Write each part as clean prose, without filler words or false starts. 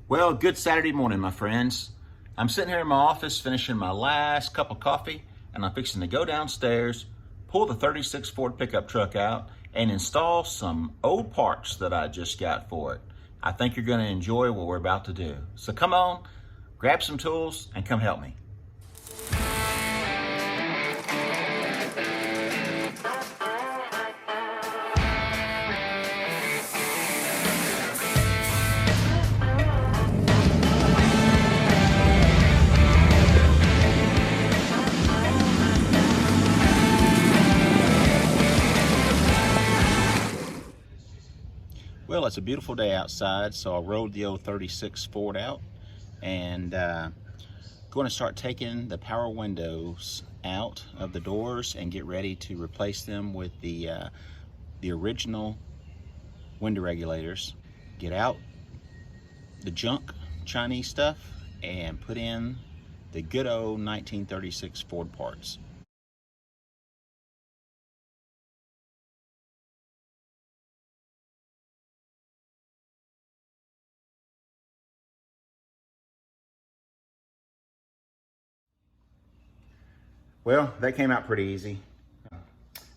Well, good Saturday morning, my friends. I'm sitting here in my office finishing my last cup of coffee, and I'm fixing to go downstairs, pull the 36 Ford pickup truck out, and install some old parts that I just got for it. I think you're going to enjoy what we're about to do. So come on, grab some tools, and come help me. Well, it's a beautiful day outside, so I rolled the old 36 Ford out and going to start taking the power windows out of the doors and get ready to replace them with the original window regulators. Get out the junk Chinese stuff and put in the good old 1936 Ford parts. Well, that came out pretty easy.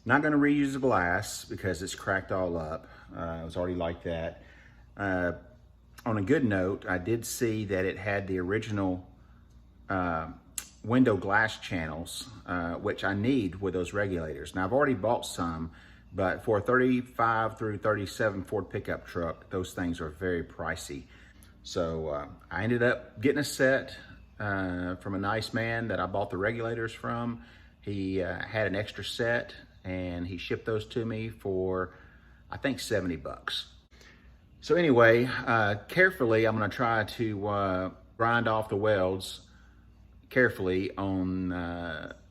Not going to reuse the glass because it's cracked all up. It was already like that. On a good note, I did see that it had the original window glass channels, which I need with those regulators. Now, I've already bought some, but for a 35 through 37 Ford pickup truck, those things are very pricey. So I ended up getting a set from a nice man that I bought the regulators from. He had an extra set and he shipped those to me for, I think, 70 bucks. So anyway, carefully, I'm gonna try to grind off the welds carefully on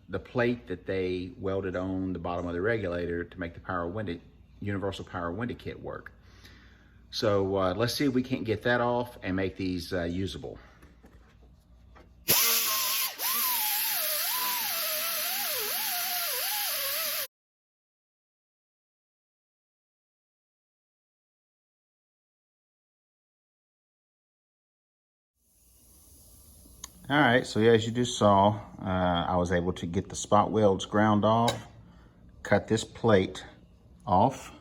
the plate that they welded on the bottom of the regulator to make the universal power window kit work. So let's see if we can't get that off and make these usable. All right, so as you just saw, I was able to get the spot welds ground off, cut this plate off,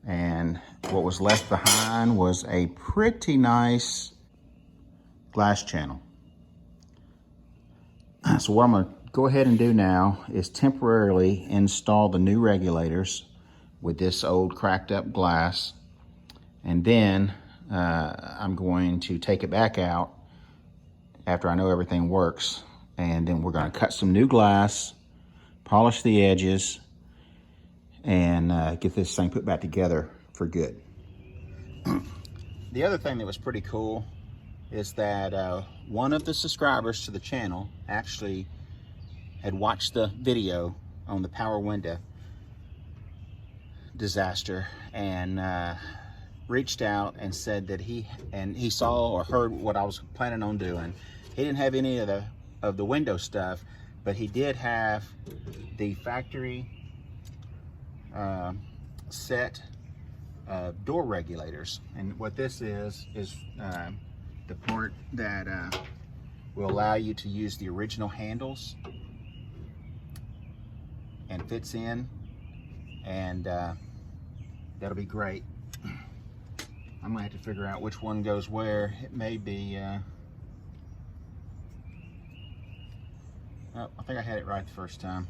and what was left behind was a pretty nice glass channel. So what I'm gonna go ahead and do now is temporarily install the new regulators with this old cracked up glass, and then I'm going to take it back out after I know everything works, and then we're going to cut some new glass, polish the edges, and get this thing put back together for good. The other thing that was pretty cool is that one of the subscribers to the channel actually had watched the video on the power window disaster and reached out and said that he saw or heard what I was planning on doing. He didn't have any of the window stuff, but he did have the factory set door regulators. And what this is the part that will allow you to use the original handles and fits in, and that'll be great. I'm gonna have to figure out which one goes where. It may be, oh, I think I had it right the first time.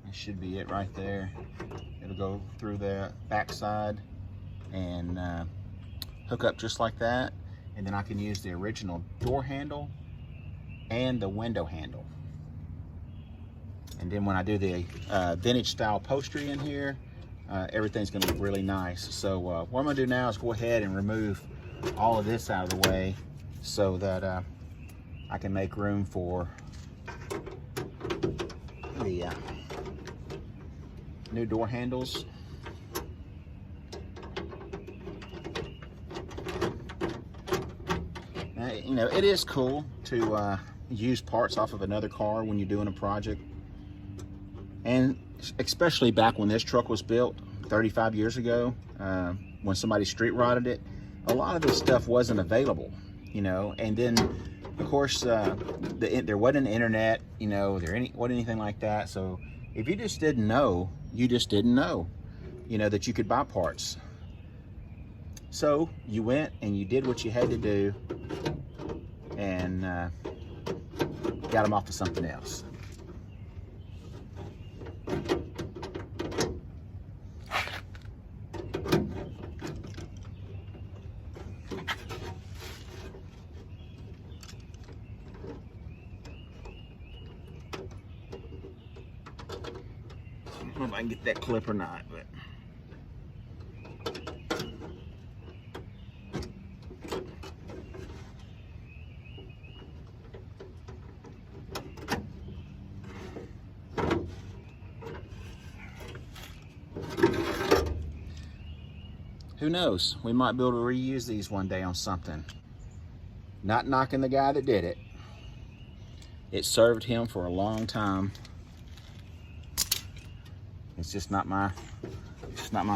That should be it right there. It'll go through the back side and hook up just like that. And then I can use the original door handle and the window handle. And then when I do the vintage style upholstery in here, everything's gonna look really nice. So what I'm gonna do now is go ahead and remove all of this out of the way so that I can make room for the new door handles. Now, you know, it is cool to use parts off of another car when you're doing a project, and especially back when this truck was built, 35 years ago, when somebody street rodded it, a lot of this stuff wasn't available, you know. And then, of course, there wasn't an internet, you know, wasn't anything like that. So if you just didn't know, you just didn't know, you know, that you could buy parts. So you went and you did what you had to do, and got them off of something else. I don't know if I can get that clip or not, but who knows? We might be able to reuse these one day on something. Not knocking the guy that did it. It served him for a long time. It's just not my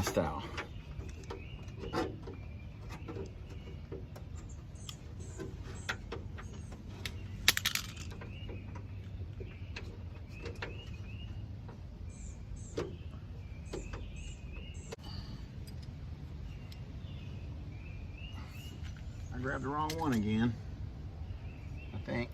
style. I grabbed the wrong one again, I think.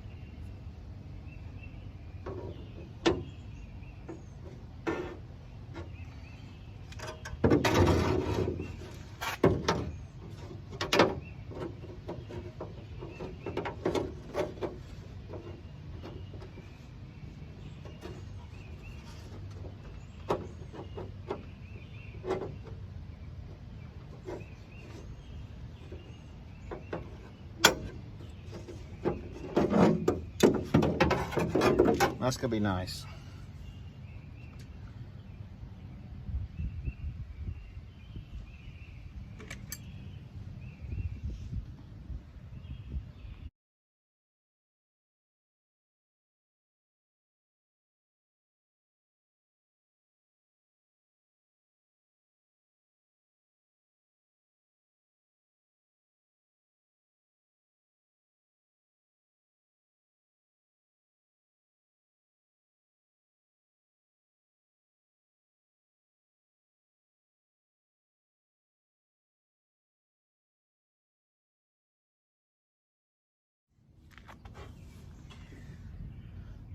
That's gonna be nice.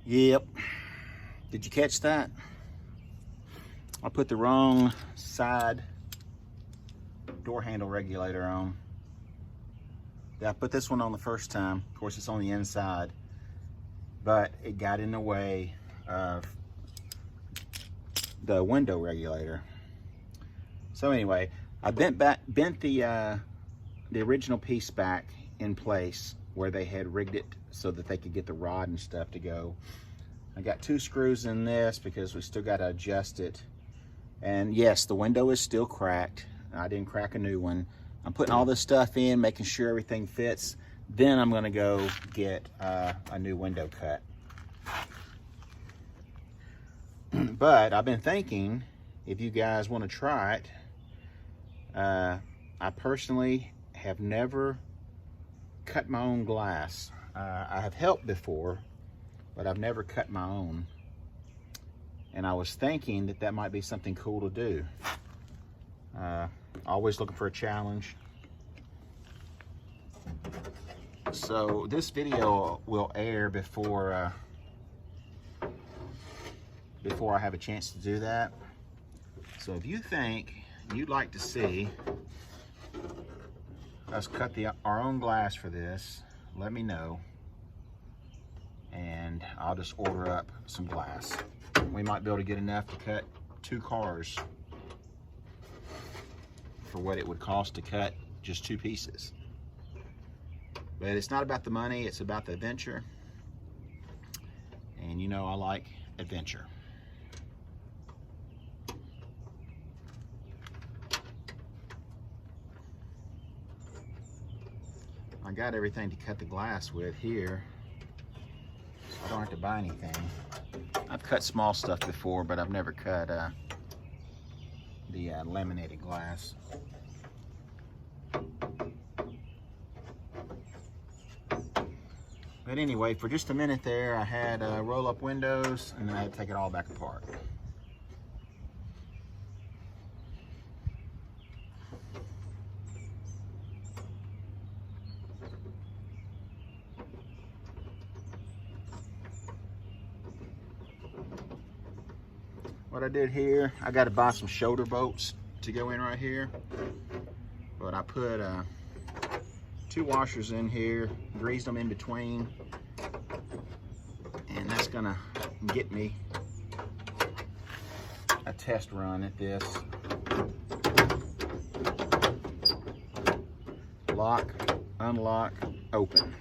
Yep. Did you catch that? I put the wrong side door handle regulator on. Yeah, I put this one on the first time. Of course, it's on the inside, but it got in the way of the window regulator. So anyway, I bent the original piece back in place where they had rigged it so that they could get the rod and stuff to go. I got 2 screws in this because we still got to adjust it. And yes, the window is still cracked. I didn't crack a new one. I'm putting all this stuff in, making sure everything fits. Then I'm gonna go get a new window cut. But I've been thinking, if you guys want to try it, I personally have never cut my own glass. I have helped before, but I've never cut my own. And I was thinking that that might be something cool to do. Always looking for a challenge. So this video will air before I have a chance to do that. So if you think you'd like to see us cut our own glass for this, let me know, and I'll just order up some glass. We might be able to get enough to cut 2 cars for what it would cost to cut just 2 pieces. But it's not about the money, it's about the adventure. And you know I like adventure. I got everything to cut the glass with here, so I don't have to buy anything. I've cut small stuff before, but I've never cut the laminated glass. But anyway, for just a minute there, I had roll-up windows, and then I had to take it all back apart. What I did here, I got to buy some shoulder bolts to go in right here, but I put 2 washers in here, greased them in between, and that's gonna get me a test run at this. Lock, unlock, open.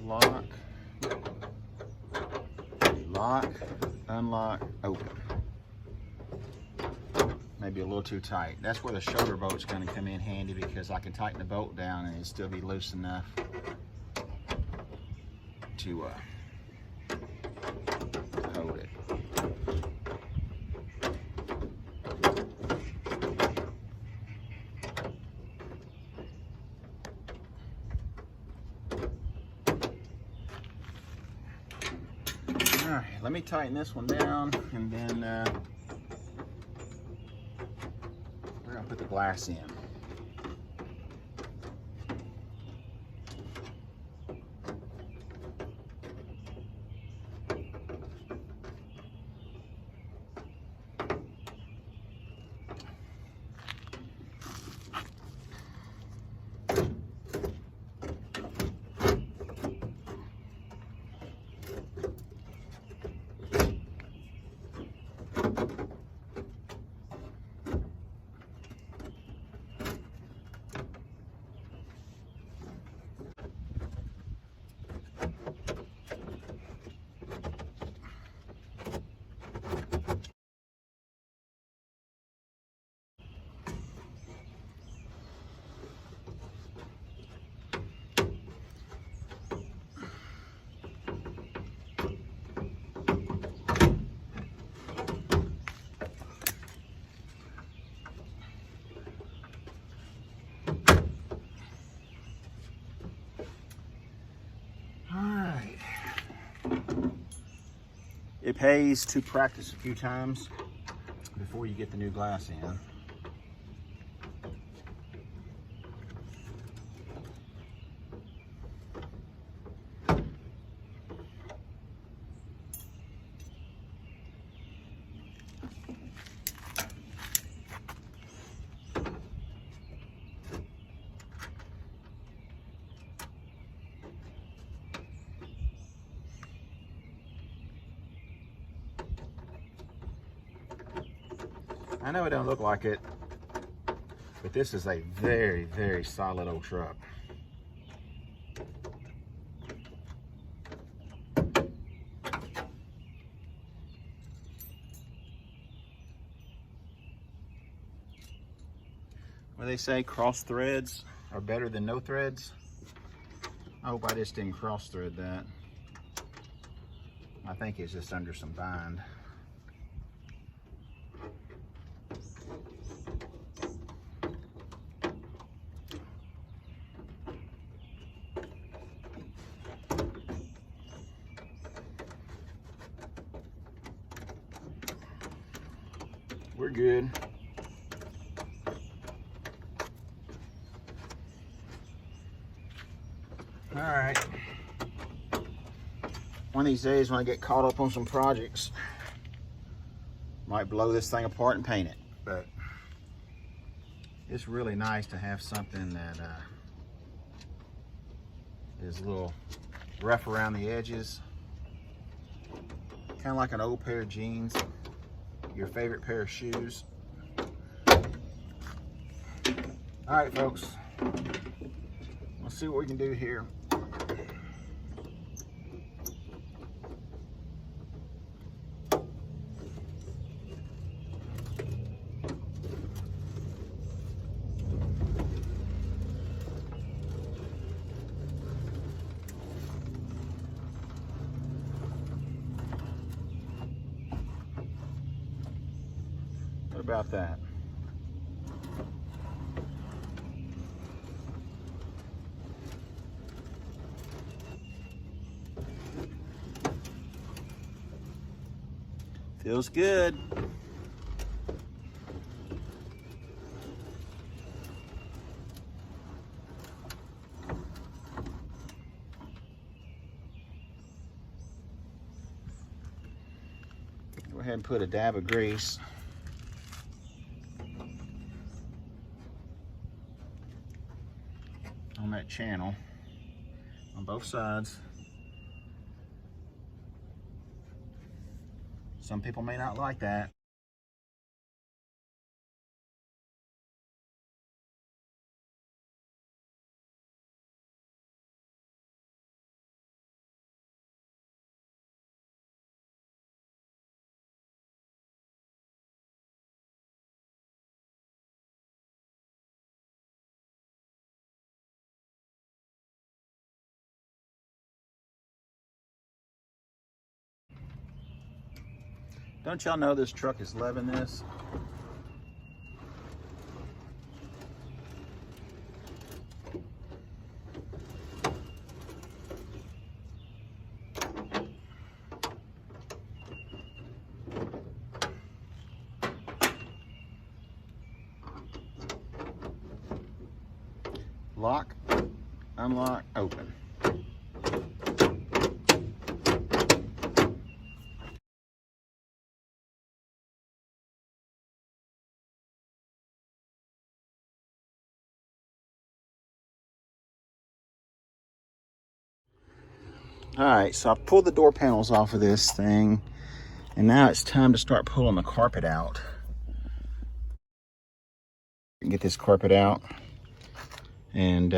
Lock, lock, unlock, open. Maybe a little too tight. That's where the shoulder bolt's going to come in handy, because I can tighten the bolt down and it'll still be loose enough to hold it. All right, let me tighten this one down, and then we're gonna put the glass in. It pays to practice a few times before you get the new glass in. I know it don't look like it, but this is a very, very solid old truck. Well, they say cross threads are better than no threads. I hope I just didn't cross thread that. I think it's just under some bind. We're good. All right. One of these days when I get caught up on some projects, might blow this thing apart and paint it. But it's really nice to have something that is a little rough around the edges. Kind of like an old pair of jeans. Your favorite pair of shoes. All right, folks. Let's see what we can do here. about that? Feels good. Go ahead and put a dab of grease. On that channel, on both sides. Some people may not like that. Don't y'all know this truck is loving this? Lock, unlock, open. All right, so I pulled the door panels off of this thing, and now it's time to start pulling the carpet out. Get this carpet out, and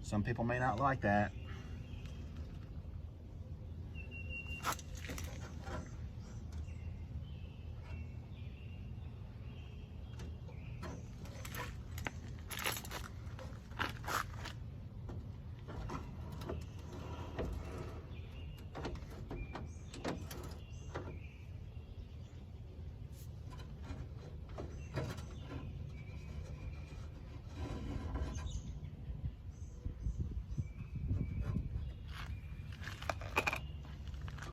some people may not like that.